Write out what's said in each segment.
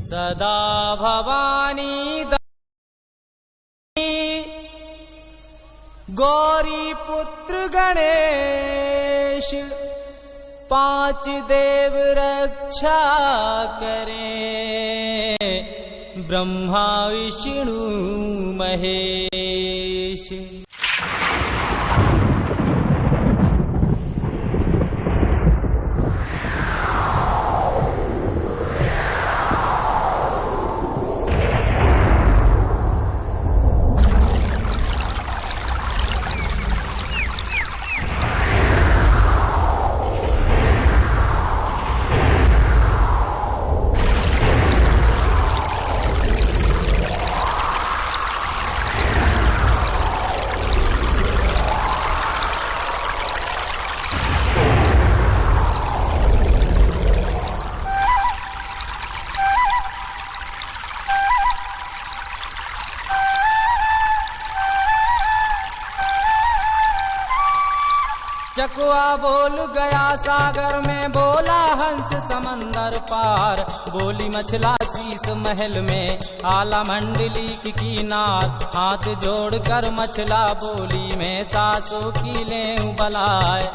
सदा भवानी गौरी पुत्र गणेश, पांच देव रक्षा करें, ब्रह्मा विष्णु महेश। चकुआ बोल गया सागर में, बोला हंस समंदर पार, बोली मछला शीस महल में, आला मंडली की किनार, हाथ जोड़कर मछला बोली मैं सासों की लें बलाए।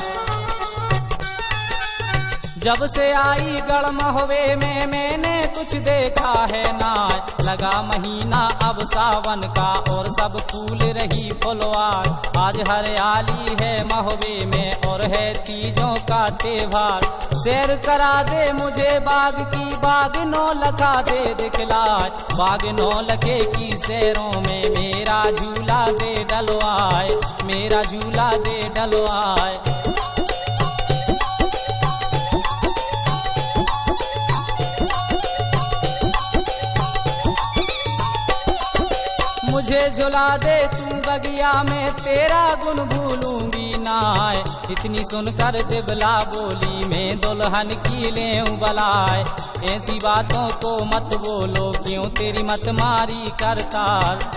जब से आई गढ़ महुए में मैंने कुछ देखा है ना, लगा महीना अब सावन का और सब फूल रही फुलवार, आज हरियाली है महुए में और है तीजों का त्योहार। सैर करा दे मुझे बाग की, बाग नौ लखा दे दिखलाए, बाग नौ लखे की सैरों में मेरा झूला दे डलवाए, मेरा झूला दे डलवाए। मुझे झुला दे तू बगिया में, तेरा गुण भूलूंगी नाय, इतनी सुनकर दिबला बोली मैं दुल्हन की लें बलाए। ऐसी बातों को मत बोलो क्यों तेरी मत मारी करतार,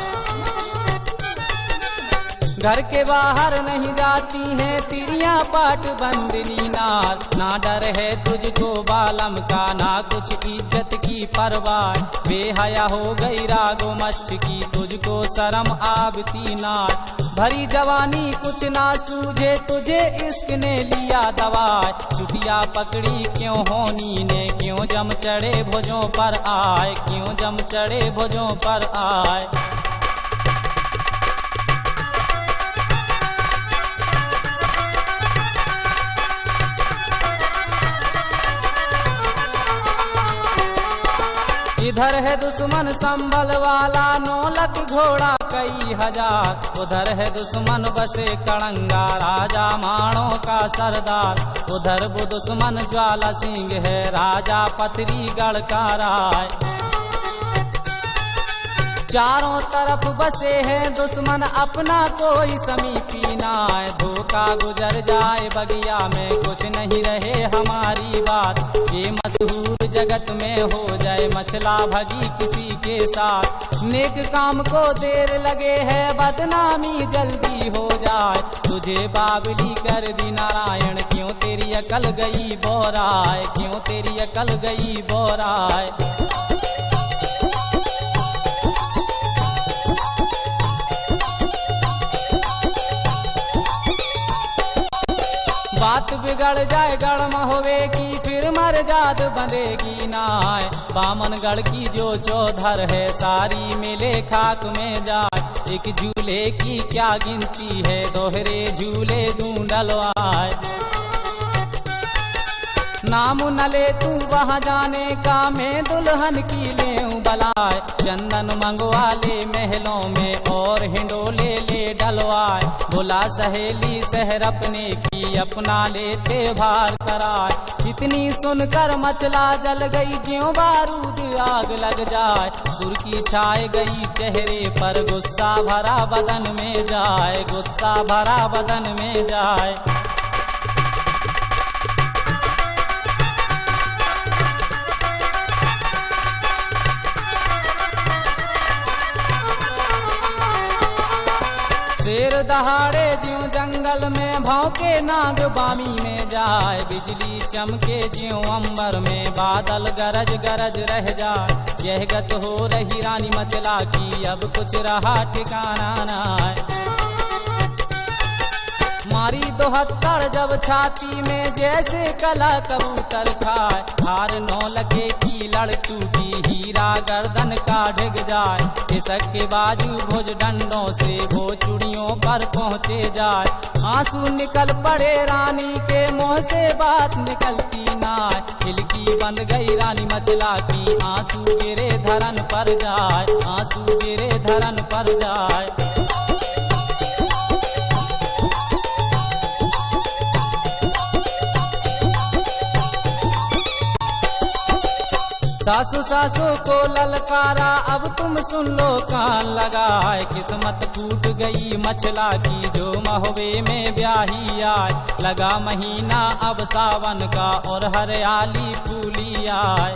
घर के बाहर नहीं जाती हैं तिरियां पाट बंदनी नार, ना डर है तुझको बालम का ना कुछ इज्जत की परवाह, बेहया हो गई रागो मच्छ की तुझको शर्म आबती नार, भरी जवानी कुछ ना सूझे तुझे इश्क ने लिया दवाए, चुटिया पकड़ी क्यों होनी ने क्यों जम चढ़े भुजों पर आए, क्यों जम चढ़े भुजों पर आए। इधर है दुश्मन संभल वाला 9 लाख घोड़ा कई हजार, उधर है दुश्मन बसे कड़ंगा राजा माणों का सरदार, उधर वो दुश्मन ज्वाला सिंह है राजा पथरीगढ़ का राय। चारों तरफ बसे हैं दुश्मन अपना कोई समीपी नाय, धोखा गुजर जाए बगिया में कुछ नहीं रहे हमारी बात, ये मशहूर जगत में हो जाए मछला भगी किसी के साथ, नेक काम को देर लगे है बदनामी जल्दी हो जाए, तुझे बावली कर दी नारायण क्यों तेरी अकल गई बोराए, क्यों तेरी अकल गई बोराए। बात बिगड़ जाए गढ़ महुए की फिर मर्जाद बंधेगी नाय, बामनगढ़ की जो चौधर है सारी मिले खाक में जाए, एक झूले की क्या गिनती है दोहरे झूले दूं डलवाए। नाम न ले तू वहाँ जाने का मैं दुल्हन की लें बलाए, चंदन मंगवा ले महलों में और हिंडोले ले डलवाए, बुला सहेली शहर अपने की अपना लेते भार कराए। इतनी सुनकर मचला जल गई ज्यों बारूद आग लग जाए, सुर्खी छाए गई चेहरे पर गुस्सा भरा बदन में जाए, गुस्सा भरा बदन में जाए। शेर दहाड़े ज्यों जंगल में भौंके नाग बामी में जाए, बिजली चमके ज्यों अंबर में बादल गरज गरज रह जाए। यह गत हो रही रानी मचला की, अब कुछ रहा ठिकाना ना। मारी दोहत्तर जब छाती में, जैसे कला कबूतर खाए। हार 9 लखे की लड़ टूटी, हीरा गर्दन का ढिग जाए। खिसक के बाजू भुज डंडों से वो चूड़ियों पर पहुँचे जाए। आंसू निकल पड़े रानी के मुँह से, बात निकलती नाय। खिलकी बंद गई रानी मचला की, आंसू गिरे धरन पर जाए, आंसू गिरे धरन पर जाए। सासू सासू को ललकारा, अब तुम सुन लो कान लगाए। किस्मत फूट गई मचला की, जो महुए में ब्याही आए। लगा महीना अब सावन का, और हरियाली फूली आए।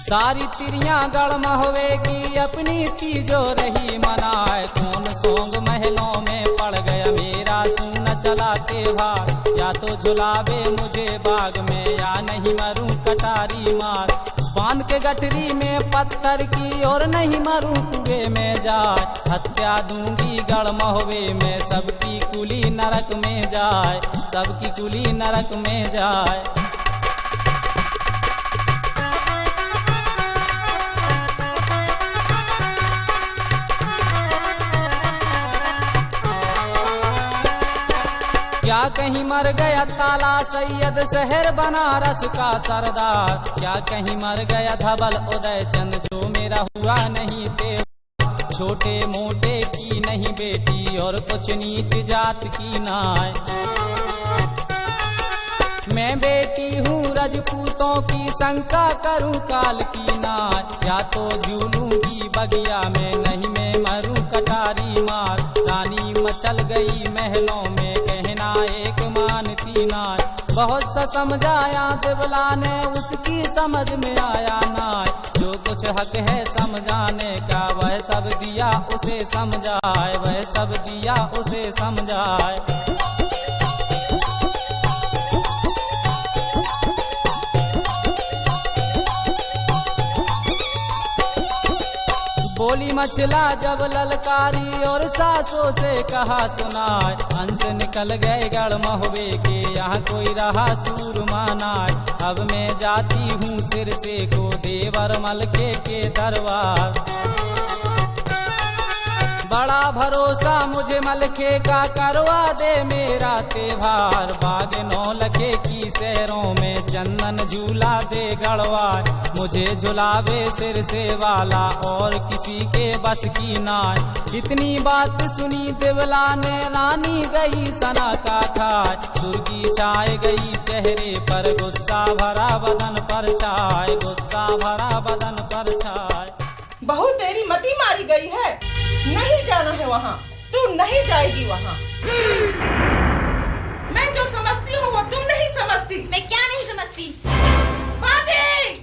सारी तिरियां गढ़ महुए की, अपनी तीजो रही मनाए। कौन सोंग महलों में पड़ गया मेरा, सुन चला त्योहार। या तो झुलावे मुझे बाग में, या नहीं मरूं कटारी मार। बांध के गठरी में पत्थर की, और नहीं मरूं कुएं में जाए। हत्या दूंगी गढ़ महुए में, सबकी कुली नरक में जाए, सबकी कुली नरक में जाए। क्या कहीं मर गया ताला सैयद, शहर बनारस का सरदार। क्या कहीं मर गया धवल उदय चंद, जो मेरा हुआ नहीं थे। छोटे मोटे की नहीं बेटी, और कुछ नीच जात की नाय। मैं बेटी हूँ रजपूतों की, शंका करूँ काल की नाय। या तो झूलूंगी बगिया में, नहीं मैं मरूं कटारी मार। रानी मचल गई महलों में, कहना एक मानती नाय। बहुत सा समझाया देवला ने, उसकी समझ में आया नाय। जो कुछ हक है समझाने का, वह सब दिया उसे समझाए, वह सब दिया उसे समझाए। बोली मचला जब ललकारी, और सासों से कहा सुनाए। हंस निकल गए गढ़ महुए के, यहाँ कोई रहा सूरमा नाय। अब मैं जाती हूँ सिर से को, देवर मलके के दरबार। बड़ा भरोसा मुझे मलके का, करवा दे मेरा त्योहार। बाग 9 लखे की शहरों में, चंदन झूला दे गढ़वार। मुझे झुलावे सिर से वाला, और किसी के बस की नाय। इतनी बात सुनी देवला ने, रानी गई सना का खाए। सुर्गी छाए गई चेहरे पर, गुस्सा भरा बदन पर छाए, गुस्सा भरा बदन पर छाए। बहू तेरी मती मारी गई है, नहीं जाना है वहाँ, तू नहीं जाएगी वहाँ। मैं जो समझती हूँ वो तुम नहीं समझती। मैं क्या नहीं समझती? बांधी!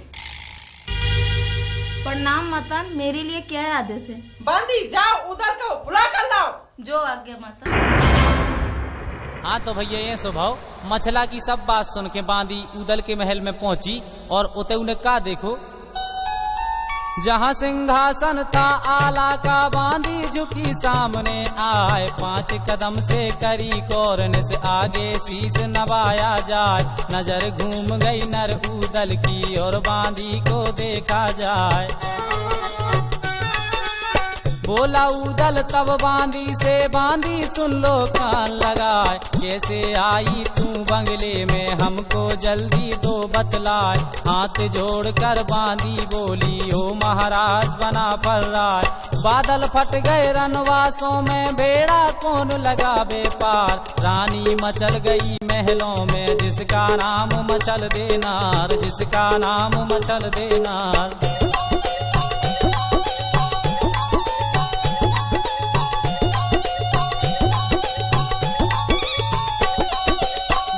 प्रणाम माता, मेरे लिए क्या है आदेश है? बांधी जाओ उधर को बुला कर लाओ। जो आज्ञा माता। हाँ तो भैया ये स्वभाव मछला की सब बात सुन के बांदी उदल के महल में पहुंची, और उते उन्हें का देखो, जहाँ सिंहासन था आला का, बांदी झुकी सामने आए। 5 कदम से करी कौरन से, आगे शीश नवाया जाए। नजर घूम गई नर उदल की, और बांदी को देखा जाए। बोला उदल तब बांदी से, बांदी सुन लो कान लगाए। कैसे आई तू बंगले में, हमको जल्दी दो बतलाए। हाथ जोड़ कर बांदी बोली, ओ महाराज बना फर्राय। बादल फट गए रनवासों में, भेड़ा कौन लगावे पार। रानी मचल गई महलों में, जिसका नाम मचल देनार, जिसका नाम मचल देनार।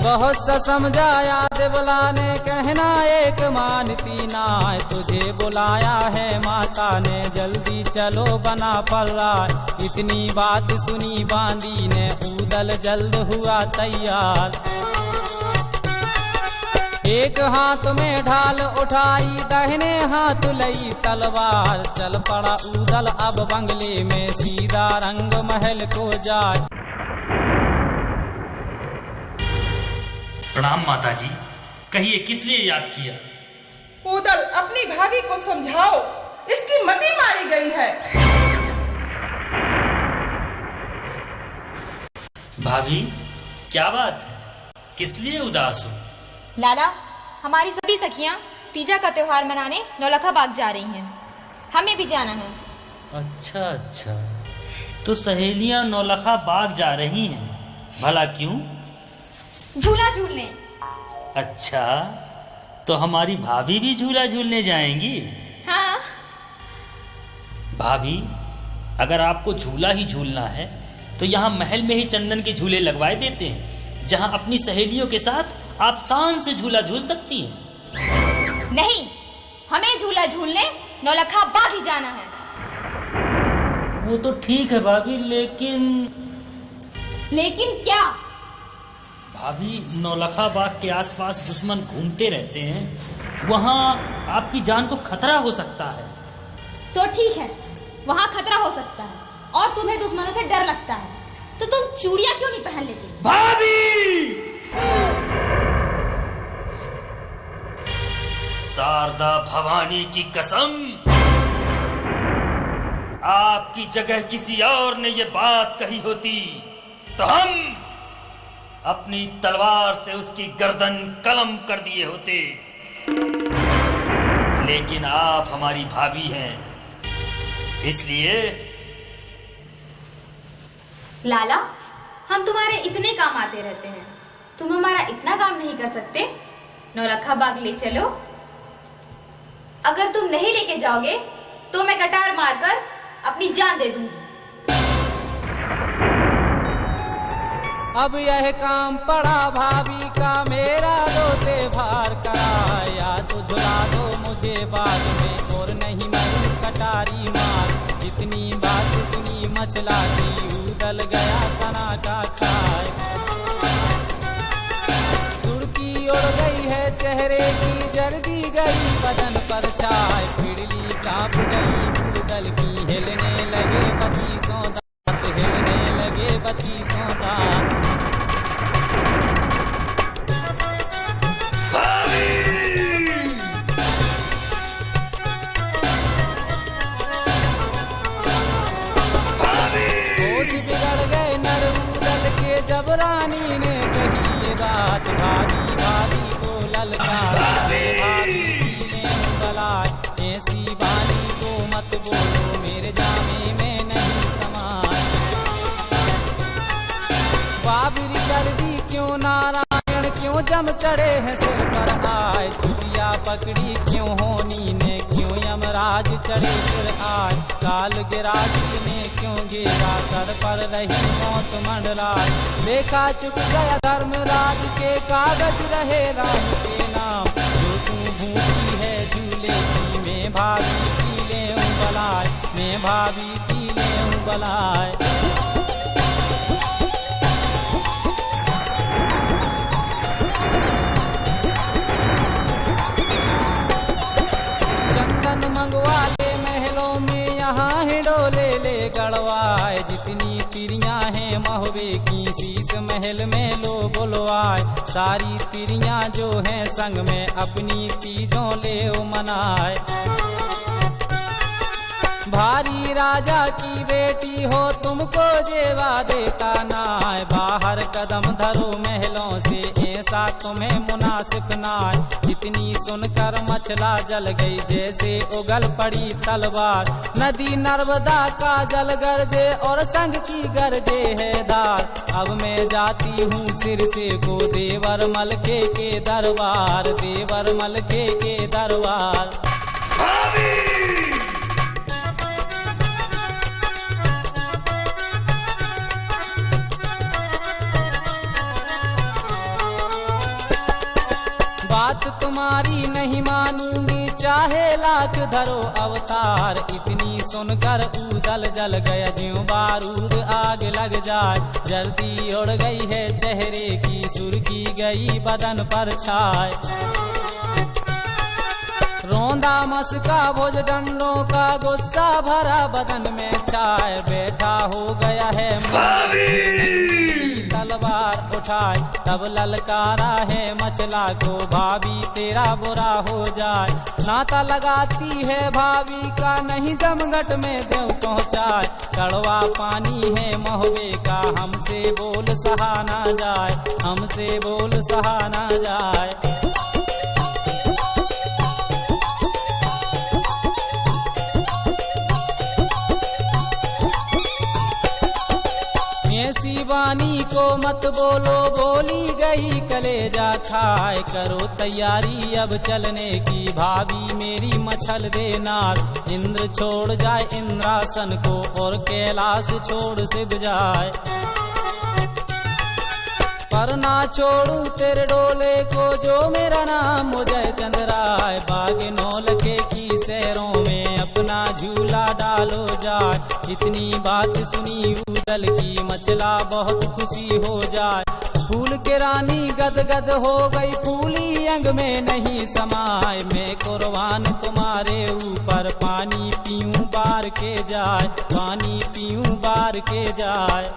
बहुत सा समझाया दे बुलाने कहना एक मानती नाय, तुझे बुलाया है माता ने जल्दी चलो बना पल्ला। इतनी बात सुनी बांदी ने ऊदल जल्द हुआ तैयार। एक हाथ में ढाल उठाई दाहिने हाथ लई तलवार, चल पड़ा ऊदल अब बंगले में सीधा रंग महल को जाए। प्रणाम माता जी, कहिए किस लिए याद किया? ऊदल अपनी भाभी को समझाओ, इसकी मति मारी गई है। भाभी क्या बात है, किस लिए उदास हो? लाला, हमारी सभी सखियां तीजा का त्योहार मनाने नौलखा बाग जा रही हैं। हमें भी जाना है। अच्छा अच्छा, तो सहेलियां नौलखा बाग जा रही हैं, भला क्यों? झूला झूलने। अच्छा, तो हमारी भाभी भी झूला झूलने जाएंगी? हाँ। भाभी, अगर आपको झूला ही झूलना है तो यहाँ महल में ही चंदन के झूले लगवाए देते हैं, जहाँ अपनी सहेलियों के साथ आप शान से झूला झूल सकती हैं। नहीं, हमें झूला झूलने नौलखा बाग ही जाना है। वो तो ठीक है भाभी, लेकिन क्या? भाभी, नौलखा बाग के आसपास दुश्मन घूमते रहते हैं, वहाँ आपकी जान को खतरा हो सकता है। तो ठीक है, वहाँ खतरा हो सकता है और तुम्हें दुश्मनों से डर लगता है, तो तुम चूड़ियाँ क्यों नहीं पहन लेती? भाभी! शारदा भवानी की कसम, आपकी जगह किसी और ने ये बात कही होती तो हम अपनी तलवार से उसकी गर्दन कलम कर दिए होते, लेकिन आप हमारी भाभी हैं, इसलिए। लाला, हम तुम्हारे इतने काम आते रहते हैं, तुम हमारा इतना काम नहीं कर सकते? नौलखा बाग ले चलो। अगर तुम नहीं लेके जाओगे तो मैं कटार मारकर अपनी जान दे दूंगी। अब यह काम पड़ा भाभी का, मेरा रोते भार कराया तो झुला दो मुझे बाद में, और नहीं मरूं कटारी मार। इतनी बात सुनी मचला की ऊदल गया सना का खाए। सुर्खी उड़ गई है चेहरे की, जल्दी गई बदन पर छाए, पिड़ली कांप गई ऊदल की, हिलने लगे बत्तीसों दांत, हिलने लगे बत्तीसों दांत। जब रानी ने कही ये बात, भाभी भाभी को ललकारा, भाभी ने बुलाए ऐसी बानी को मत बोलो, मेरे जामे में नहीं समाए। बाबरी जल्दी क्यों नारायण क्यों जम चढ़े हैं सिर पर आए, चुड़िया पकड़ी क्यों होनी ने क्यों यमराज चढ़े सिर आए, काल गिरासी ने क्यों गिरा सर पर रही मौत मंडराए। लेखा चुक गया धर्मराज के कागज रहे राम के नाम, जो तू भूखी है झूले की, मैं भाभी पी ले बलाए, मैं भाभी पी ले बलाए। चंदन मंगवा ले महलों में, यहाँ हिडोले ले गड़वाए, जितनी तिरियां हैं महुए की शीश महल में लो बुलवाए। सारी तिरियां जो हैं संग में अपनी तीजों ले मनाए। भारी राजा की बेटी हो तुमको जेवा देता नाय, बाहर कदम धरो महलों से ऐसा तुम्हें मुनासिब नाय। इतनी सुनकर मचला जल गई जैसे उगल पड़ी तलवार, नदी नर्मदा का जल गरजे और संग की गरजे है धार। अब मैं जाती हूँ सिर से को देवर मलके के दरबार, देवर मलके के दरबार। लाख धरो अवतार। इतनी सुनकर ऊदल जल गया ज्यों बारूद आग लग जाए। जल्दी उड़ गई है चेहरे की सुर्खी गई बदन पर छाए। रोंदा मस्का भुज डंडों का गुस्सा भरा बदन में छाए। बैठा हो गया है तलवार उठाए। तब ललकारा है मचला को भाभी तेरा बुरा हो जाए। नाता लगाती है भाभी का नहीं जमघट में देव पहुँचाए। कड़वा पानी है महुए का हमसे बोल सहा ना जाए। हमसे बोल सहा ना जाए। ऐसी वाणी को मत बोलो बोली गई कलेजा खाए। करो तैयारी अब चलने की भाभी मेरी मछल देनार। इंद्र छोड़ जाए इंद्रासन को और कैलाश छोड़ शिव जाए। पर ना छोड़ू तेरे डोले को जो मेरा नाम मुझे चंद्राए। बाग नौलखे की सैरों में अपना झूला डालो जाए। इतनी बात सुनी ऊदल की मचला बहुत खुशी हो जाए। फूल के रानी गदगद हो गई फूली अंग में नहीं समाए। मैं कुर्बान तुम्हारे ऊपर पानी पीऊं बार के जाए। पानी पीऊं बार के जाए।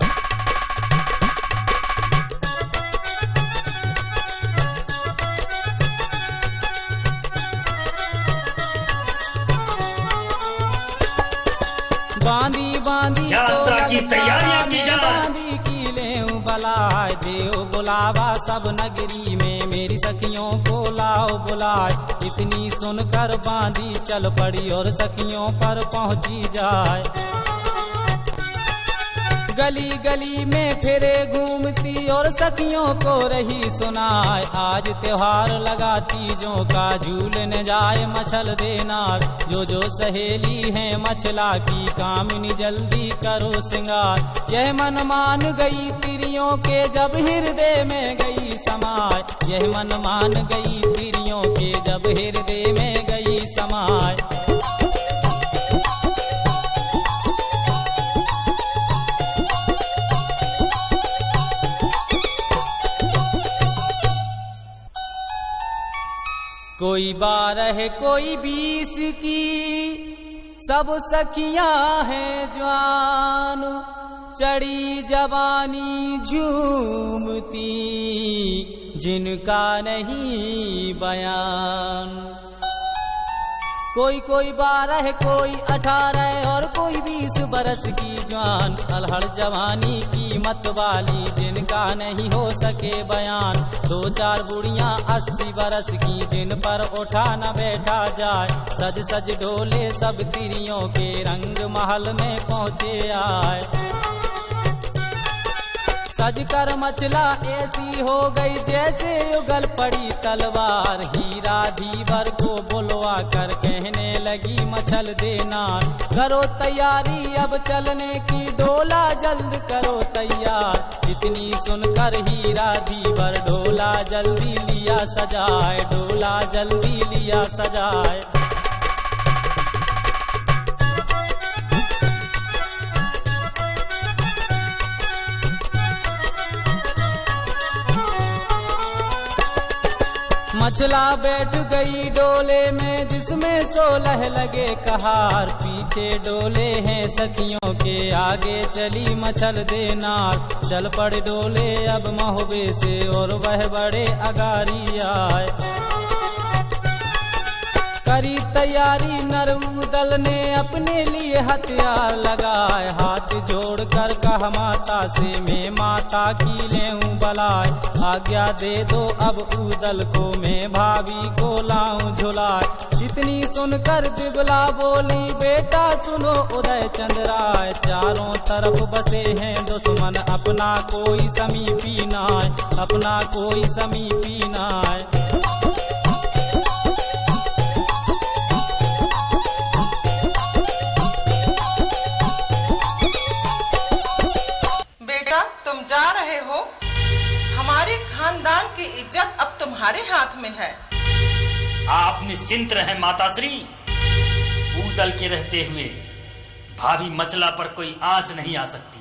बांधी बांधी यात्रा की तैयारियां की जाए। बांधी की लेऊं बलाए। देव बुलावा सब नगरी में मेरी सखियों को लाओ बुलाए। इतनी सुनकर बांधी चल पड़ी और सखियों पर पहुंची जाए। गली गली में फिरे घूमती और सखियों को रही सुनाए। आज त्योहार लगा तीजों का झूलने जाए मछल देनार। जो जो सहेली है मछला की कामिनी जल्दी करो सिंगार। यह मन मान गई तिरियों के जब हृदय में गई समाए। यह मन मान गई तिरियों के जब हृदय में गई समाए। कोई 12 कोई 20 की सब सखियां हैं जवान। चढ़ी जवानी झूमती जिनका नहीं बयान। कोई 12 कोई 18 और कोई 20 बरस की जवान। अलहड़ जवानी की मत वाली जिनका नहीं हो सके बयान। 2-4 बुढ़ियां 80 बरस की जिन पर उठा न बैठा जाए। सज सज डोले सब तिरियों के रंग महल में पहुँचे आए। सज कर मचला ऐसी हो गई जैसे उगल पड़ी तलवार। हीरा धीवर को बुलवा कर कहने लगी मछल देनार। करो तैयारी अब चलने की डोला जल्द करो तैयार। इतनी सुनकर हीरा धीवर डोला जल्दी लिया सजाए। डोला जल्दी लिया सजाए। मछला बैठ गई डोले में जिसमें 16 लगे कहार। पीछे डोले हैं सखियों के आगे चली मछल देनार। चल पड़े डोले अब महुबे से और वह बड़े अगारी आए। करी तैयारी नरउदल ने अपने लिए हथियार लगाए। हाथ जोड़कर कहा माता से मैं माता की लेऊं बलाए। आज्ञा दे दो अब उदल को मैं भाभी को लाऊं झुलाए। इतनी सुनकर बिबला बोली बेटा सुनो उदय चंद्राय। चारों तरफ बसे हैं दुश्मन अपना कोई समीपी नाय। अपना कोई समीपी नाय। तुम जा रहे हो, हमारे खानदान की इज्जत अब तुम्हारे हाथ में है। आप निश्चिंत रहें माताश्री। भूतल के रहते हुए भाभी मचला पर कोई आंच नहीं आ सकती।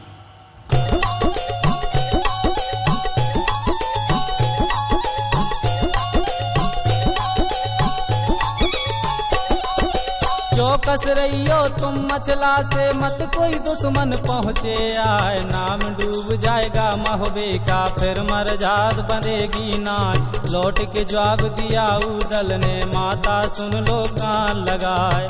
चौकस रहियो तुम मचला से, मत कोई दुश्मन पहुँचे आए। नाम डूब जाएगा महबे का, फिर मरजाद बंधेगी नाय। लौट के जवाब दिया उदल ने, माता सुन लो कान लगाए।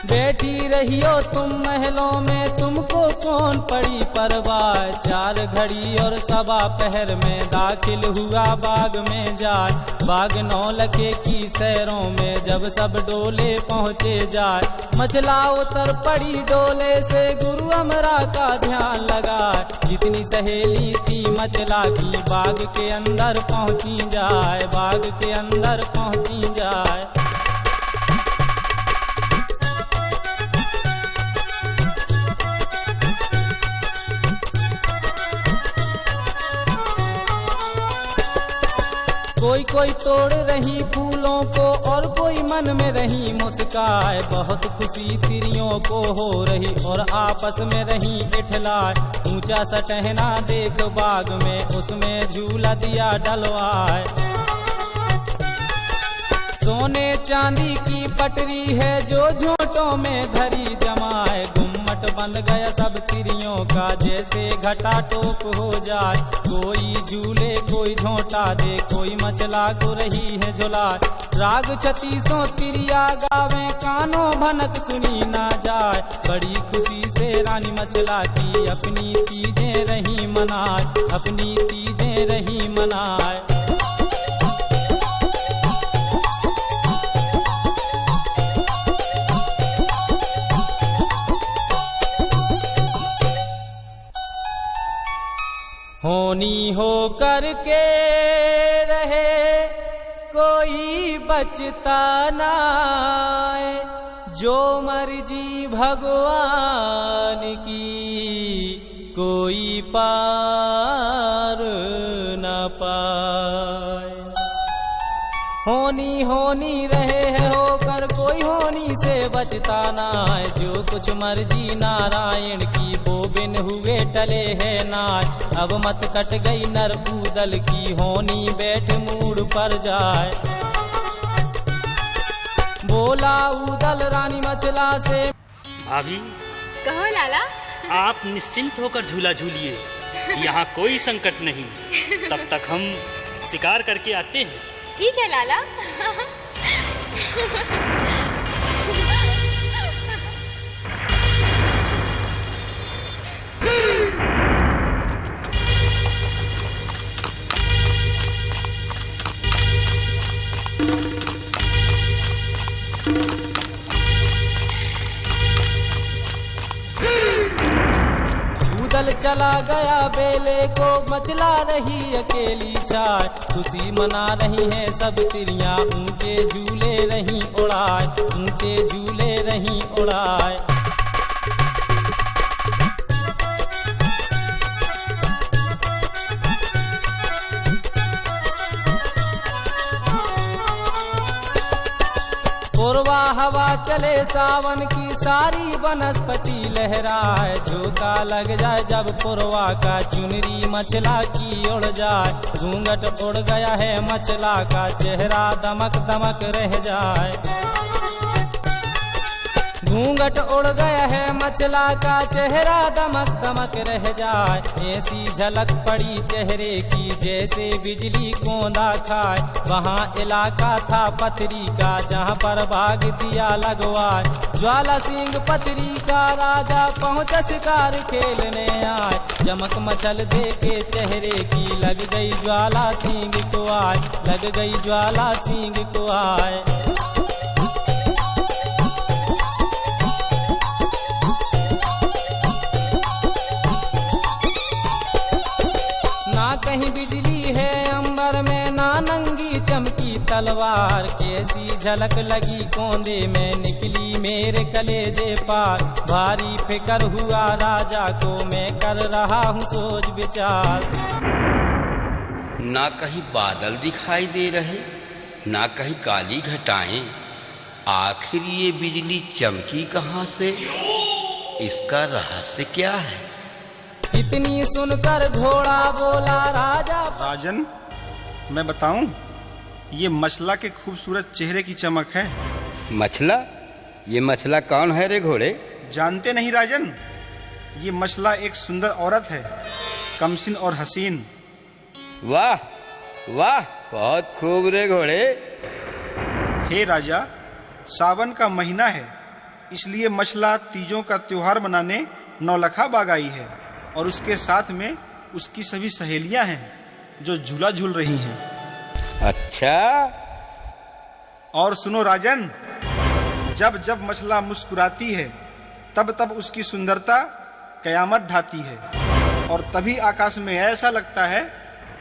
बैठी रहियो तुम महलों में, तुमको कौन पड़ी परवाह। 4 घड़ी और 1.25 पहर में दाखिल हुआ बाग में जाए। बाग 9 लखे की सैरों में, जब सब डोले पहुँचे जाए। मचला उतर पड़ी डोले से, गुरु अमरा का ध्यान लगाए। जितनी सहेली थी मचला की, बाग के अंदर पहुँची जाए, बाग के अंदर पहुँची जाए। कोई कोई तोड़ रही फूलों को, और कोई मन में रही मुस्काए। बहुत खुशी तिरियों को हो रही, और आपस में रही इठलाए। ऊंचा सा टहना देख बाग में, उसमें झूला दिया डलवाए। सोने चांदी की पटरी है, जो झोंटों में धरी जमाए। गुम्मट बंद गया सब तिरियों का, जैसे घटा टोप हो जाए। कोई झूले कोई झोंटा दे, कोई मचला को रही है झुलाए। राग 36 तिरिया गावे, कानों भनक सुनी ना जाए। बड़ी खुशी से रानी मचला की, अपनी तीजें रही मनाए, अपनी तीजें रही मनाए। होनी हो करके रहे, कोई बचता नाय। जो मर्जी भगवान की, कोई पार न पाए। होनी होनी रहे है होकर, कोई होनी से बचता नाय। जो कुछ मर्जी नारायण की, वो बिन हुए टले है नाय। अब मत कट गई नर उदल की, होनी बैठ मूड पर जाए। बोला उदल रानी मचला से, भाभी कहो लाला। आप निश्चिंत होकर झूला झूलिए, यहाँ कोई संकट नहीं। तब तक हम शिकार करके आते हैं। ठीक है लाला। उदल चला गया बेले को, मचला रही अकेली छाए। खुशी मना रही है सब तिरियां, ऊंचे झूले रही उड़ाए, ऊंचे झूले रही उड़ाए। पूर्वा हवा चले सावन की, सारी वनस्पति लहराए। झोंका लग जाए जब पूर्वा का, चुनरी मचला की उड़ जाए। घूंघट उड़ गया है मचला का, चेहरा दमक दमक रह जाए। घूंघट उड़ गया है मचला का, चेहरा दमक दमक रह जाए। ऐसी झलक पड़ी चेहरे की, जैसे बिजली कोंदा खाए। वहाँ इलाका था पथरी का, जहाँ पर भाग दिया लगवाए। ज्वाला सिंह पथरी का राजा पहुँचा शिकार खेलने आए। चमक मचल देखे चेहरे की, लग गई ज्वाला सिंह को आए, लग गई ज्वाला सिंह को आए। कहीं बिजली है अंबर में, ना नंगी चमकी तलवार। कैसी झलक लगी कोंदे में, निकली मेरे कलेजे पार। भारी फिकर हुआ राजा को, मैं कर रहा हूँ सोच विचार। ना कहीं बादल दिखाई दे रहे, ना कहीं काली घटाएं। आखिर ये बिजली चमकी कहाँ से? इसका रहस्य क्या है? इतनी सुनकर घोड़ा बोला राजा। राजन, मैं बताऊं, ये मछला के खूबसूरत चेहरे की चमक है। मछला? ये मछला कौन है रे घोड़े? जानते नहीं राजन, ये मछला एक सुंदर औरत है, कमसिन और हसीन। वाह वाह, बहुत खूब रे घोड़े। हे राजा, सावन का महीना है, इसलिए मछला तीजों का त्योहार मनाने नौलखा बाग आई है और उसके साथ में उसकी सभी सहेलियां हैं जो झूला झूल रही हैं। अच्छा। और सुनो राजन, जब जब मछला मुस्कुराती है तब तब उसकी सुंदरता कयामत ढाती है और तभी आकाश में ऐसा लगता है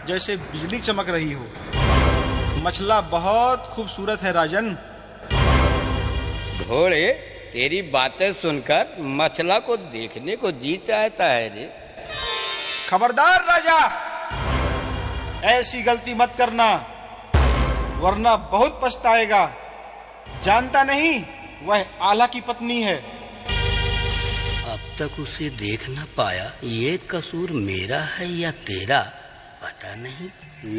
जैसे बिजली चमक रही हो। मछला बहुत खूबसूरत है राजन। घोड़े, तेरी बातें सुनकर मछला को देखने को जी चाहता है रे। खबरदार राजा, ऐसी गलती मत करना वरना बहुत पछताएगा। जानता नहीं, वह आला की पत्नी है। अब तक उसे देख न पाया, ये कसूर मेरा है या तेरा पता नहीं,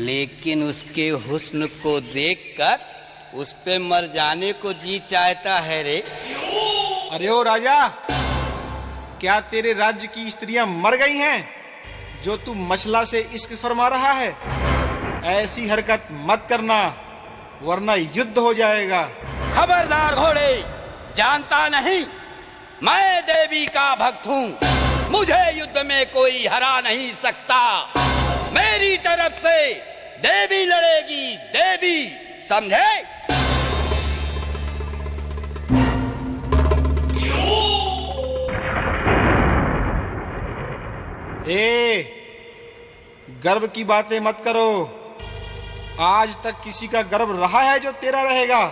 लेकिन उसके हुस्न को देखकर उस पे मर जाने को जी चाहता है रे। अरे ओ राजा, क्या तेरे राज्य की स्त्रियां मर गई हैं जो तू मछला से इश्क फरमा रहा है? ऐसी हरकत मत करना वरना युद्ध हो जाएगा। खबरदार घोड़े, जानता नहीं मैं देवी का भक्त हूँ, मुझे युद्ध में कोई हरा नहीं सकता। मेरी तरफ से देवी लड़ेगी, देवी, समझे? ए, गर्व की बातें मत करो। आज तक किसी का गर्व रहा है जो तेरा रहेगा?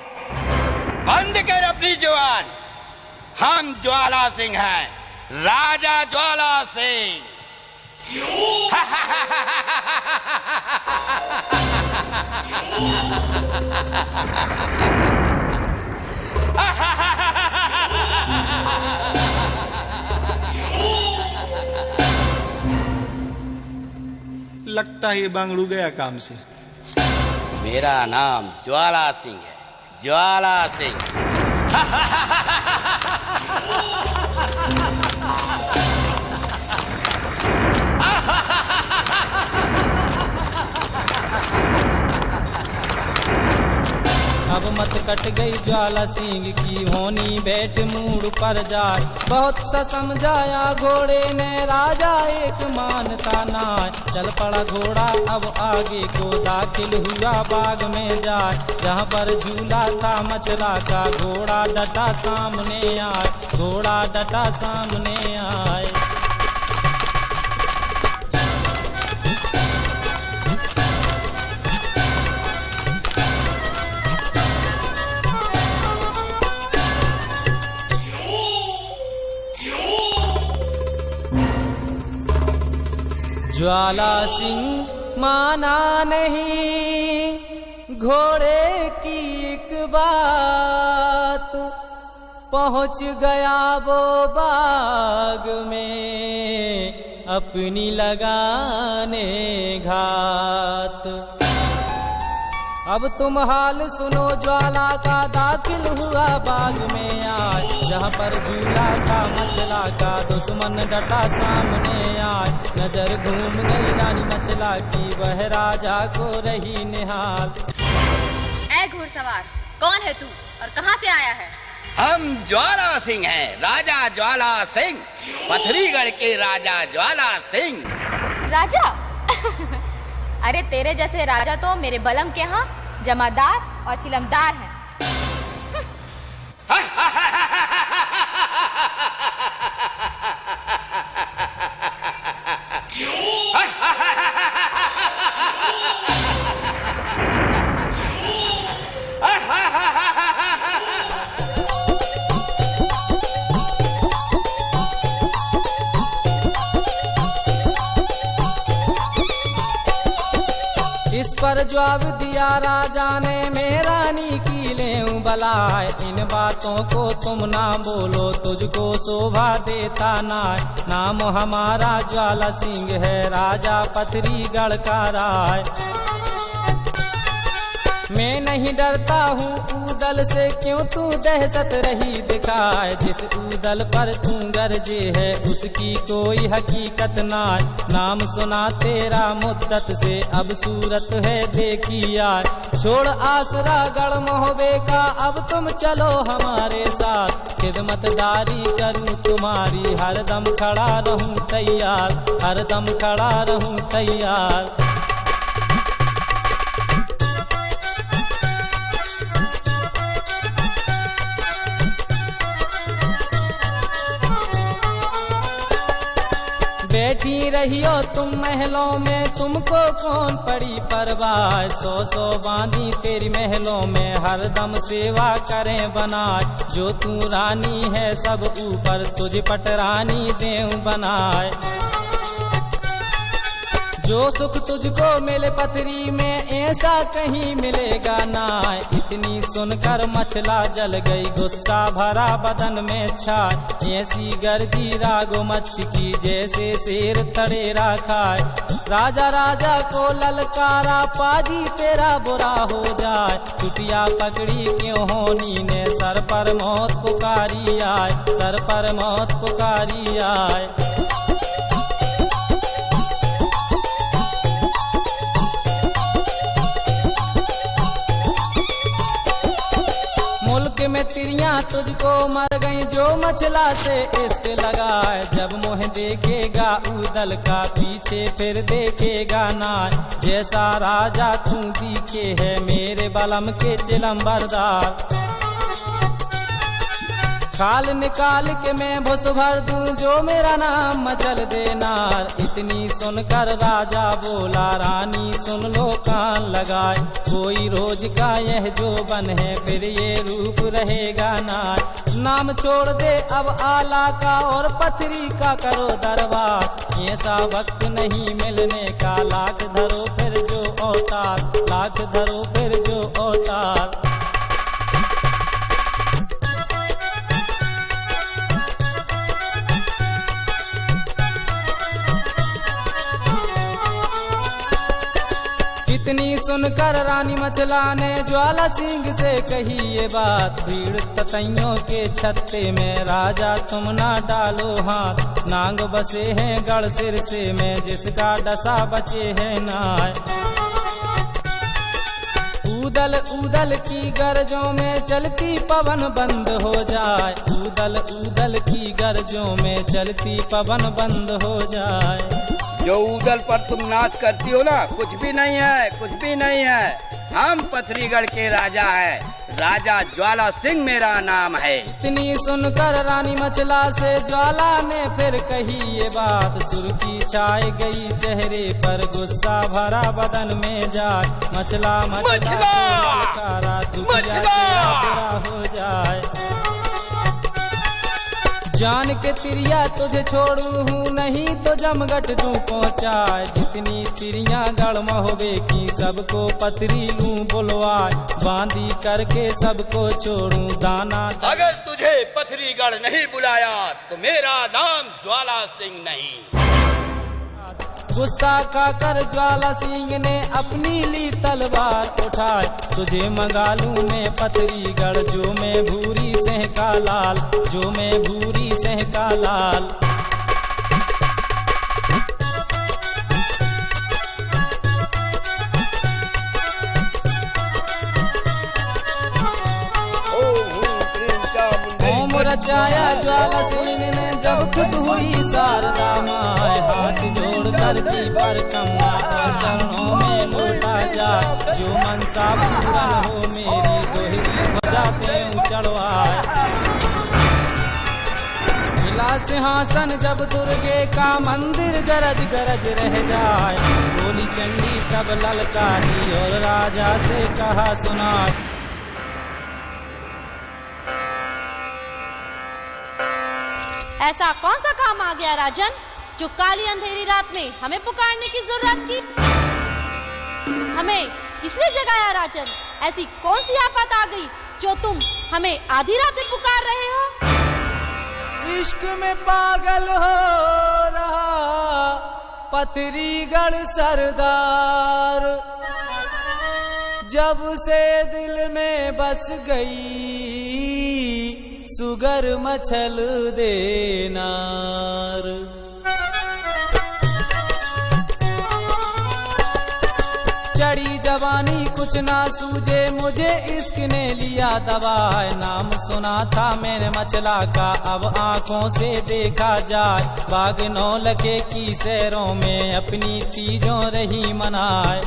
बंद कर अपनी जुबान। हम ज्वाला सिंह हैं, राजा ज्वाला सिंह। लगता है ये बांगड़ू गया काम से। मेरा नाम ज्वाला सिंह है, ज्वाला सिंह। अब मत कट गई ज्वाला सिंह की होनी बैठ मूड पर जाए। बहुत सा समझाया घोड़े ने, राजा एक मानता ना। चल पड़ा घोड़ा अब आगे को, दाखिल हुआ बाग में जाए। जहाँ पर झूला था मछला का, घोड़ा डटा सामने आए, घोड़ा डटा सामने आए। ज्वाला सिंह माना नहीं घोड़े की एक बात, पहुंच गया वो बाग में अपनी लगाने घात। अब तुम हाल सुनो ज्वाला का, दाखिल हुआ बाग में आए। जहाँ पर झूला था मछला का, दुश्मन डटा सामने आए। नजर घूम गई रानी मछला की, वह राजा को रही निहाल। ऐ घुड़सवार, कौन है तू और कहाँ से आया है? हम ज्वाला सिंह हैं, राजा ज्वाला सिंह, पथरीगढ़ के राजा ज्वाला सिंह। राजा? अरे तेरे जैसे राजा तो मेरे बलम के यहाँ जमादार और चिलमदार हैं। इस पर जवाब दिया राजा ने, मैं रानी की लेऊं बलाय, इन बातों को तुम ना बोलो, तुझको शोभा देता ना। नाम हमारा ज्वाला सिंह है, राजा पथरीगढ़ का राय। मैं नहीं डरता हूँ ऊदल से, क्यों तू दहशत रही दिखाए। जिस ऊदल पर तू गरजे है, उसकी कोई हकीकत ना। नाम सुना तेरा मुद्दत से, अब सूरत है देखी यार। छोड़ आसरा गढ़ मोहबे का, अब तुम चलो हमारे साथ। खिदमतदारी करूँ तुम्हारी, हरदम खड़ा रहूँ तैयार, हरदम खड़ा रहूँ तैयार। बैठी रहियो तुम महलों में, तुमको कौन पड़ी परवाह। सौ सौ बांधी तेरी महलों में, हरदम सेवा करें बनाए। जो तू रानी है सब ऊपर, तुझ पटरानी देव बनाए। जो सुख तुझको मिले पथरी में, ऐसा कहीं मिलेगा ना। इतनी सुनकर मछला जल गई, गुस्सा भरा बदन में छाए। ऐसी गर्जी रागो मच्छ की, जैसे शेर तड़ेरा खाए। राजा राजा को ललकारा, पाजी तेरा बुरा हो जाए। चुटिया पकड़ी क्यों होनी ने, सर पर मौत पुकारी आए, सर पर मौत पुकारी आए। मुल्क में तिरियां तुझको मर गई, जो मछला से इश्क लगाए। जब मुँह देखेगा ऊदल का, पीछे फिर देखेगा ना। जैसा राजा तू दिखे है, मेरे बलम के चिलम्बरदार। खाल निकाल के मैं भुस भर दूं, जो मेरा नाम मचल देनार। इतनी सुनकर राजा बोला, रानी सुन लो कान लगाए। कोई रोज का यह जो बन है, फिर ये रूप रहेगा ना। नाम छोड़ दे अब आला का, और पथरी का करो दरबार। ऐसा वक्त नहीं मिलने का, लाख धरो फिर जो अवतार, लाख धरो फिर जो अवतार। इतनी सुनकर रानी मछला ने ज्वाला सिंह से कही ये बात। भीड़ ततैयों के छत्ते में, राजा तुम ना डालो हाथ। नांग बसे हैं गढ़ सिर से में, जिसका डसा बचे है नाय। ऊदल ऊदल की गरजों में, चलती पवन बंद हो जाए। ऊदल ऊदल की गरजों में, चलती पवन बंद हो जाए। जो ऊदल पर तुम नाच करती हो ना, कुछ भी नहीं है, कुछ भी नहीं है। हम पथरीगढ़ के राजा हैं, राजा ज्वाला सिंह मेरा नाम है। इतनी सुनकर रानी मछला से ज्वाला ने फिर कही ये बात। सुर्खी छाई गई चेहरे पर, गुस्सा भरा बदन में जाए। मछला मछला ललकारा, दुखिया तेरा बुरा हो जाए। जान के तिरिया तुझे छोड़ू हूँ, नहीं तो जमगट दूं पहुँचाए। जितनी तिरियां गढ़ महोबे की, सबको पथरी लूं बुलवाए। बांधी करके सबको छोड़ूं दाना। अगर तुझे पथरीगढ़ नहीं बुलाया, तो मेरा नाम ज्वाला सिंह नहीं। गुस्सा खाकर ज्वाला सिंह ने अपनी ली तलवार उठाए। तुझे मंगा लूं मैं पथरीगढ़, जो मैं भूरी सेह का लाल, जो मैं भूरी सेह का लाल। ओम रचाया ज्वाला सिंह ने, जब खुश हुई शारदा माए। हाथ जोड़कर की परिक्रमा, चरणों में लौटा जाए। जो मनसा पूरन हो मेरी, दोहरी हो जाते चढ़वाए। मिला सिंहासन जब दुर्गे का, मंदिर गरज गरज रह जाए। बोली चंडी तब ललकारी, और राजा से कहा सुना। ऐसा कौन सा काम आ गया राजन, जो काली अंधेरी रात में हमें पुकारने की जरूरत की? हमें किसने जगाया राजन? ऐसी कौन सी आफत आ गई जो तुम हमें आधी रात में पुकार रहे हो? इश्क में पागल हो रहा पथरीगढ़ सरदार, जब से दिल में बस गई सुगर मछल देनार। चढ़ी जवानी कुछ ना सूझे मुझे, इश्क ने लिया दबाए। नाम सुना था मैंने मचला का, अब आंखों से देखा जाए। बाग नौलखे की सैरों में अपनी तीजों रही मनाए।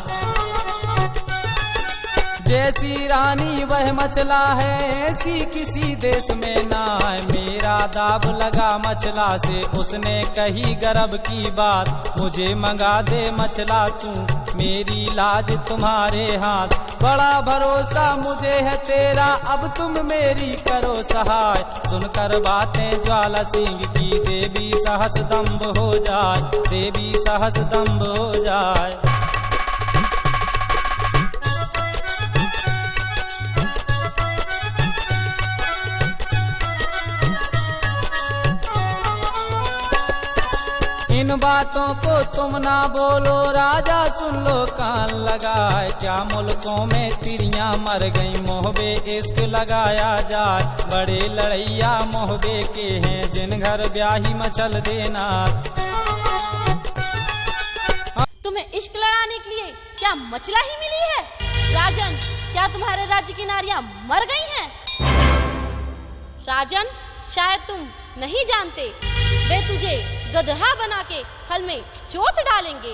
जैसी रानी वह मचला है, ऐसी किसी देश में ना है। मेरा दाब लगा मचला से, उसने कही गरब की बात। मुझे मंगा दे मचला तू, मेरी लाज तुम्हारे हाथ। बड़ा भरोसा मुझे है तेरा, अब तुम मेरी करो सहाय। सुनकर बातें ज्वाला सिंह की, देवी सहस दम्भ हो जाए, देवी सहस दम्भ हो जाए। इन बातों को तुम ना बोलो राजा, सुन लो कान लगाए। क्या मुल्कों में तिरियां मर गई, मोहबे इश्क लगाया जाए। बड़े लड़ैया मोहबे के हैं, जिन घर ब्याही मचल देना। तुम्हें इश्क लड़ाने के लिए क्या मचला ही मिली है? राजन, क्या तुम्हारे राज्य की नारियां मर गई हैं? राजन, शायद तुम नहीं जानते, वे तुझे गदहा बना के हल में जोत डालेंगे।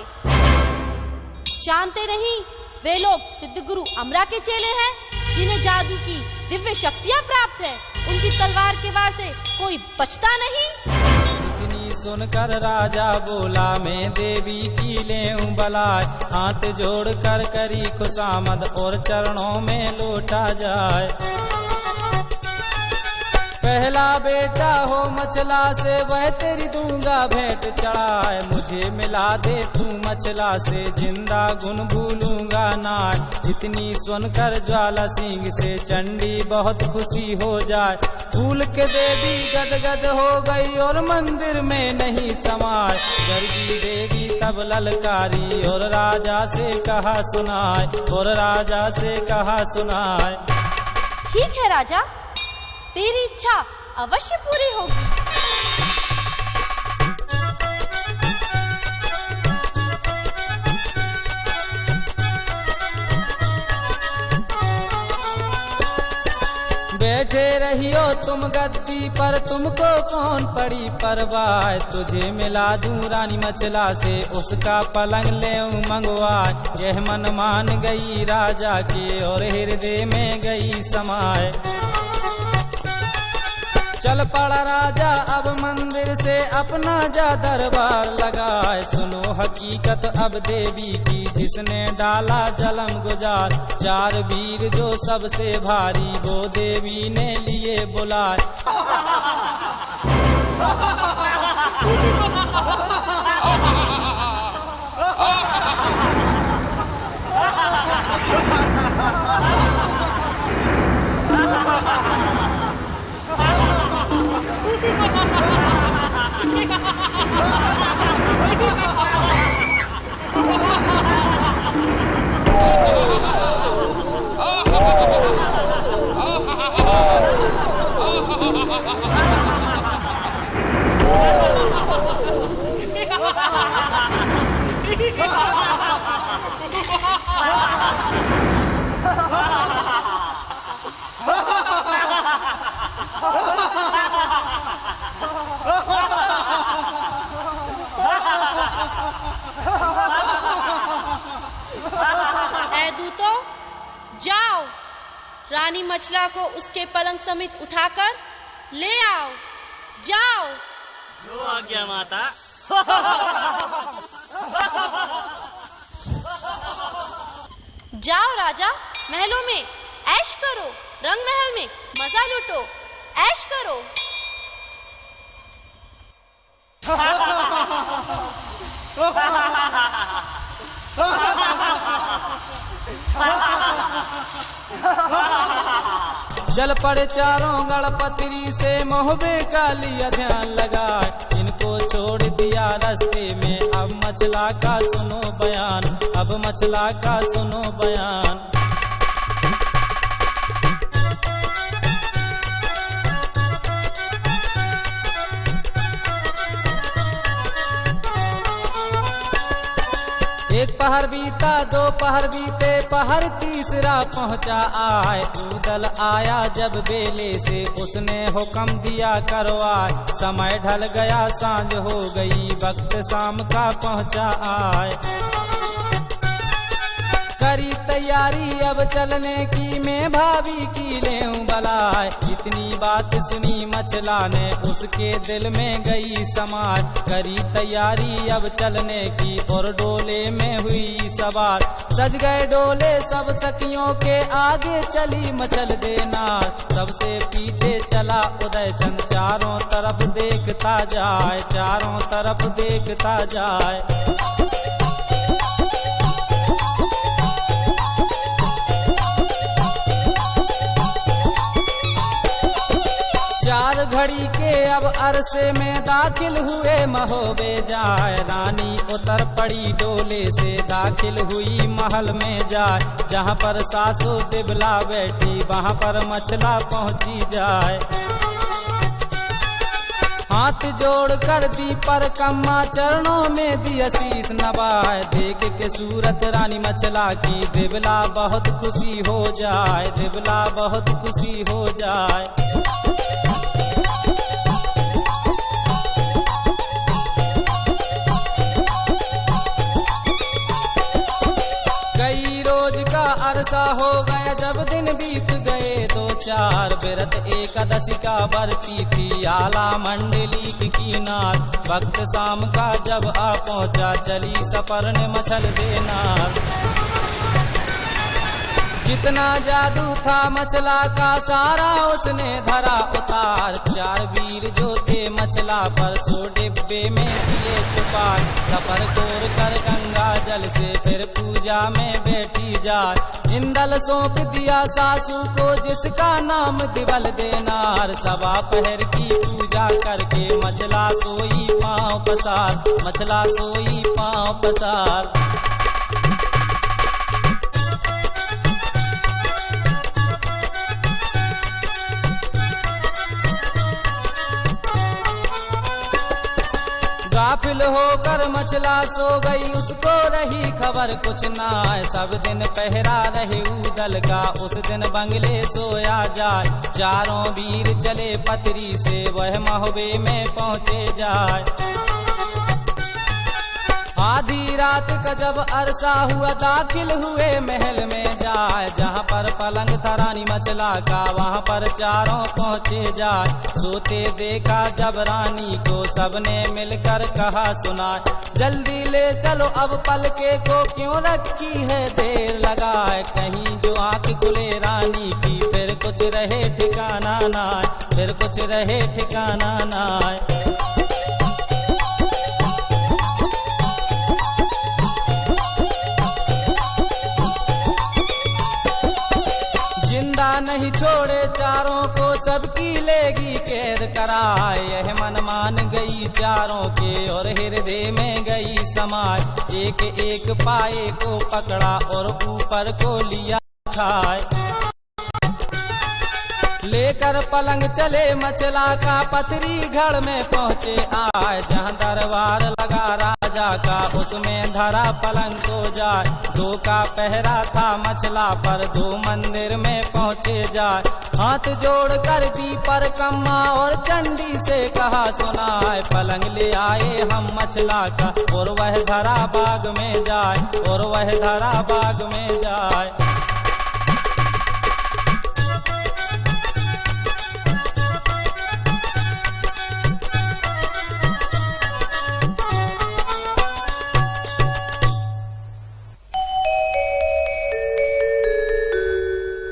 जानते नहीं, वे लोग सिद्ध गुरु अमरा के चेले हैं, जिन्हें जादू की दिव्य शक्तियां प्राप्त है। उनकी तलवार के वार से कोई बचता नहीं। इतनी सुनकर राजा बोला, मैं देवी की लेऊं बलाय। हाथ जोड़ कर करी खुशामद, और चरणों में लौटा जाए। पहला बेटा हो मचला से, वह तेरी दूंगा भेंट चढ़ाए। मुझे मिला दे तू मचला से, जिंदा गुन भूलूंगा ना। इतनी सुनकर ज्वाला सिंह से चंडी बहुत खुशी हो जाए। फूल के देवी गदगद हो गई, और मंदिर में नहीं समाए। गर्जी देवी तब ललकारी, और राजा से कहा सुनाए, और राजा से कहा सुनाए। ठीक है राजा, तेरी इच्छा अवश्य पूरी होगी। बैठे रहियो तुम गद्दी पर, तुमको कौन पड़ी परवाह। तुझे मिला दूं रानी मचला से, उसका पलंग ले मंगवाए। यह मन मान गई राजा के, और हृदय में गई समाए। चल पड़ा राजा अब मंदिर से, अपना जा दरबार लगाए। सुनो हकीकत अब देवी की, जिसने डाला जलम गुजार। चार वीर जो सबसे भारी, वो देवी ने लिए बुलाए। दूतो, जाओ, रानी मचला को उसके पलंग समेत उठाकर ले आओ। जाओ। जो आज्ञा माता। जाओ राजा, महलों में ऐश करो, रंग महल में मजा लूटो, ऐश करो। जल पड़े चारों गणपति से मोहबे का लिया ध्यान लगाए, इनको छोड़ दिया रास्ते में। अब मछला का सुनो बयान, अब मछला का सुनो बयान। एक पहर बीता, दो पहर बीते, पहर तीसरा पहुंचा आए। उदल आया जब बेले से, उसने हुक्म दिया करवाए। समय ढल गया, सांझ हो गई, वक्त शाम का पहुंचा आए। करी तैयारी अब चलने की, मैं भाभी की लेऊं बलाए। इतनी बात सुनी मछला ने, उसके दिल में गई समार। करी तैयारी अब चलने की, और डोले में हुई सवार। सज गए डोले सब सखियों के, आगे चली मचल देनार। सबसे पीछे चला उदय चंद, चारों तरफ देखता जाए, चारों तरफ देखता जाए। चार घड़ी के अब अरसे में दाखिल हुए महोबे जाए। रानी उतर पड़ी डोले से, दाखिल हुई महल में जाए। जहाँ पर सासू दिबला बैठी, वहाँ पर मछला पहुँची जाए। हाथ जोड़ कर दी पर कम्मा, चरणों में दी आशीष नवाए। देख के सूरत रानी मछला की, दिबला बहुत खुशी हो जाए, दिबला बहुत खुशी हो जाए। अरसा हो गया जब दिन बीत गए दो चार। व्रत एकादशी का बरती थी, आला मंडली की किनार। वक्त शाम का जब आ पहुंचा, चली सफर ने मछल देनार। जितना जादू था मछला का, सारा उसने धरा उतार। चार वीर जो थे मछला पर, सो डिब्बे में दिए छुपाए। सफर तोड़ कर गंगा जल से, फिर पूजा में बैठी जाए। इंदल सौंप दिया सासू को, जिसका नाम दिवल देनार। सवा पहर की पूजा करके, मछला सोई पांव पसार, मछला सोई पांव पसार। गाफिल होकर मछला सो गई, उसको रही खबर कुछ ना। सब दिन पहरा रहे उदल का, उस दिन बंगले सोया जाए। चारों वीर चले पतरी से, वह महोबे में पहुँचे जाए। आधी रात का जब अरसा हुआ, दाखिल हुए महल में जाए। जहाँ पर पलंग था रानी मछला का, वहाँ पर चारों पहुँचे जाए। सोते देखा जब रानी को, सबने मिलकर कहा सुना, जल्दी ले चलो अब पलके को, क्यों रखी है देर लगाए। कहीं जो आँख खुले रानी की, फिर कुछ रहे ठिकाना ना, फिर कुछ रहे ठिकाना ना। नहीं छोड़े चारों को, सबकी लेगी कैद कराए। यह मन मान गई चारों के, और हृदय में गई समाए। एक एक पाए को पकड़ा, और ऊपर को लिया खाए। लेकर पलंग चले मछला का, पथरी घड़ में पहुँचे आए। जहाँ दरबार लगा राजा का, उसमें धरा पलंग को जाए। दो का पहरा था मछला पर, दो मंदिर में पहुँचे जाए। हाथ जोड़ कर दी पर कम्मा, और चंडी से कहा सुनाए। पलंग ले आए हम मछला का, और वह धरा बाग में जाए, और वह धरा बाग में जाए।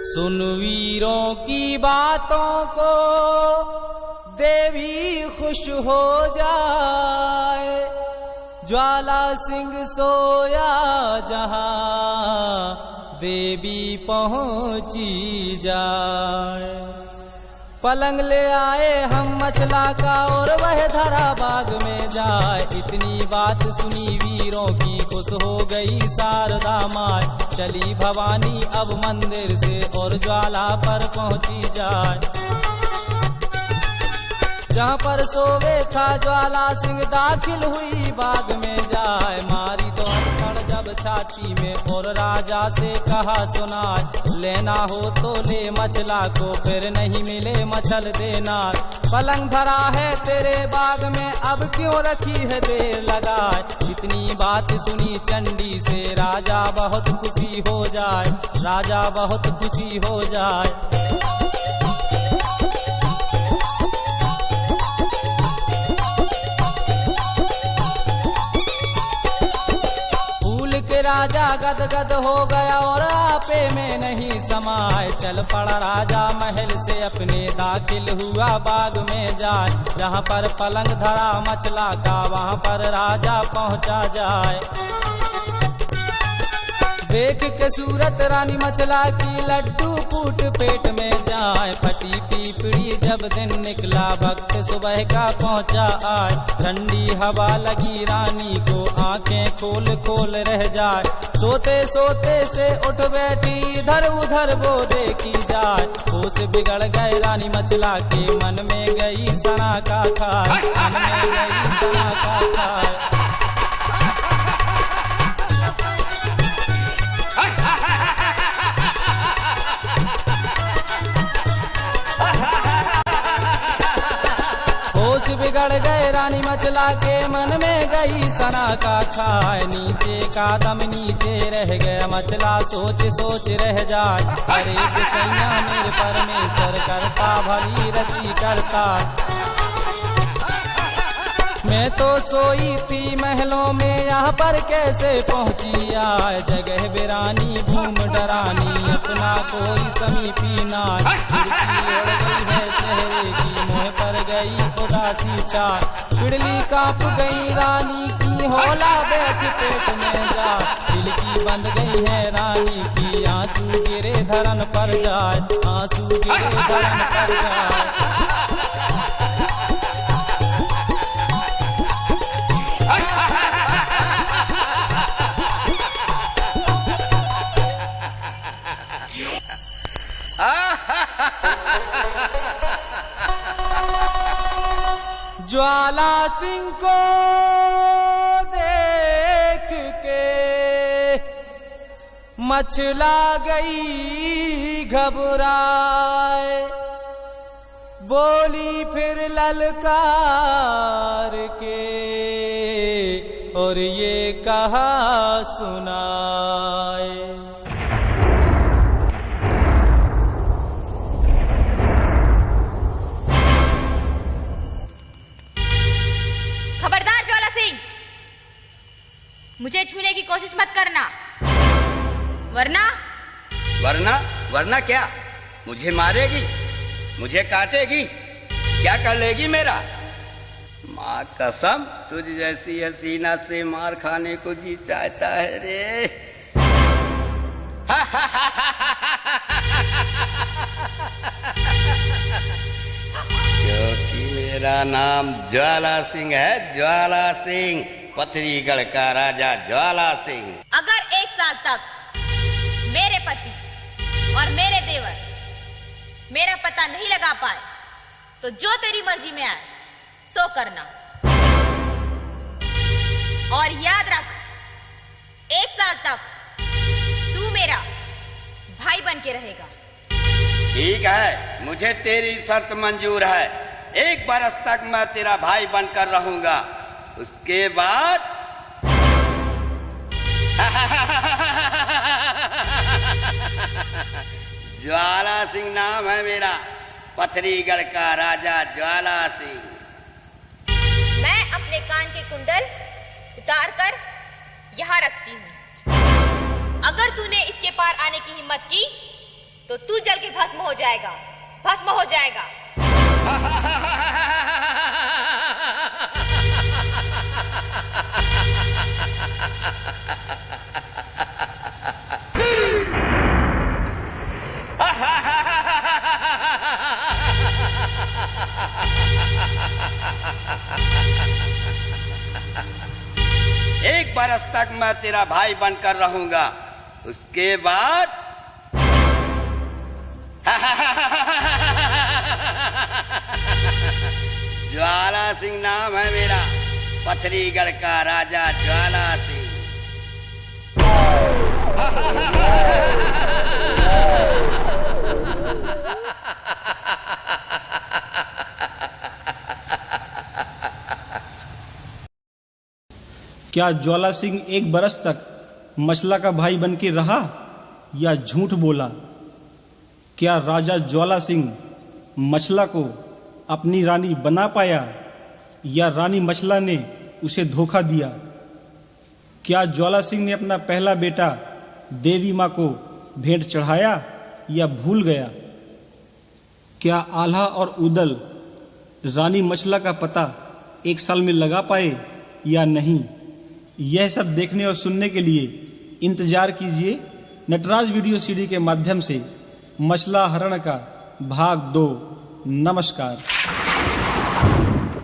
सुन वीरों की बातों को, देवी खुश हो जाए। ज्वाला सिंह सोया जहां, देवी पहुंची जाए। पलंग ले आए हम मछला का और वह धरा बाग में जाए। इतनी बात सुनी वीरों की खुश हो गई शारदा माय। चली भवानी अब मंदिर से और ज्वाला पर पहुंची जाए। जहाँ पर सोवे था ज्वाला सिंह दाखिल हुई बाग में जाए। मारी दो अड़खड़ जब छाती में और राजा से कहा सुनाए, लेना हो तो ले मछला को फिर नहीं मिले मछल देना। पलंग धरा है तेरे बाग में अब क्यों रखी है देर लगाए। इतनी बात सुनी चंडी से राजा बहुत खुशी हो जाए। राजा बहुत खुशी हो जाए। राजा गदगद हो गया और आपे में नहीं समाए। चल पड़ा राजा महल से अपने दाखिल हुआ बाग में जाए। जहाँ पर पलंग धरा मछला का वहाँ पर राजा पहुँचा जाए। देख के सूरत रानी मछला की लड्डू फूट पेट में जाए। फटी पीपड़ी जब दिन निकला वक्त सुबह का पहुँचा आए। ठंडी हवा लगी रानी को आंखें खोल खोल रह जाए। सोते सोते से उठ बैठी इधर उधर वो देखी जाए। होश बिगड़ गए रानी मछला के मन में गई सना का खाए। मन में गई सना का खाए। बिगड़ गए रानी मछला के मन में गई सना का खाए। नीचे का दम नीचे रह गया मछला सोच सोच रह जाए। अरे सैया मेरे परमेश्वर करता भली रची करता। मैं तो सोई थी महलों में यहाँ पर कैसे पहुँची आए। जगह बिरानी भूम डरानी अपना कोई समीपी ना। उड़ गई है चेहरे की मुँह पर गई उदासी चार। बिड़ली कांप गई रानी की होला बैठ पेट में जा। दिल की बंद गई है रानी की आंसू गिरे धरन पर जाए। आंसू गिरे धरन पर जाए। ज्वाला सिंह को देख के मछला गई घबराए। बोली फिर ललकार के और ये कहा सुनाए। खबरदार ज्वाला सिंह, मुझे छूने की कोशिश मत करना, वरना क्या? मुझे मारेगी, मुझे काटेगी, क्या कर लेगी मेरा? माँ कसम, तुझ जैसी हसीना से मार खाने को जी चाहता है रे। क्योंकि मेरा नाम ज्वाला सिंह है, ज्वाला सिंह, पथरीगढ़ का राजा ज्वाला सिंह। अगर 1 साल तक मेरे पति और मेरे देवर मेरा पता नहीं लगा पाए तो जो तेरी मर्जी में आए सो करना। और याद रख, 1 साल तक तू मेरा भाई बन के रहेगा। ठीक है, मुझे तेरी शर्त मंजूर है। 1 बरस तक मैं तेरा भाई बनकर रहूंगा, उसके बाद ज्वाला सिंह नाम है मेरा, पथरीगढ़ का राजा ज्वाला सिंह। मैं अपने कान के कुंडल उतार कर यहाँ रखती हूँ। अगर तूने इसके पार आने की हिम्मत की तो तू जल के भस्म हो जाएगा, भस्म हो जाएगा। बरस तक मैं तेरा भाई बनकर रहूंगा, उसके बाद ज्वाला सिंह नाम है मेरा, पथरीगढ़ का राजा ज्वाला सिंह। क्या ज्वाला सिंह एक बरस तक मछला का भाई बन के रहा या झूठ बोला? क्या राजा ज्वाला सिंह मछला को अपनी रानी बना पाया या रानी मछला ने उसे धोखा दिया? क्या ज्वाला सिंह ने अपना पहला बेटा देवी माँ को भेंट चढ़ाया या भूल गया? क्या आल्हा और उदल रानी मछला का पता एक साल में लगा पाए या नहीं? यह सब देखने और सुनने के लिए इंतजार कीजिए नटराज वीडियो सीडी के माध्यम से मछला हरण का भाग 2। नमस्कार।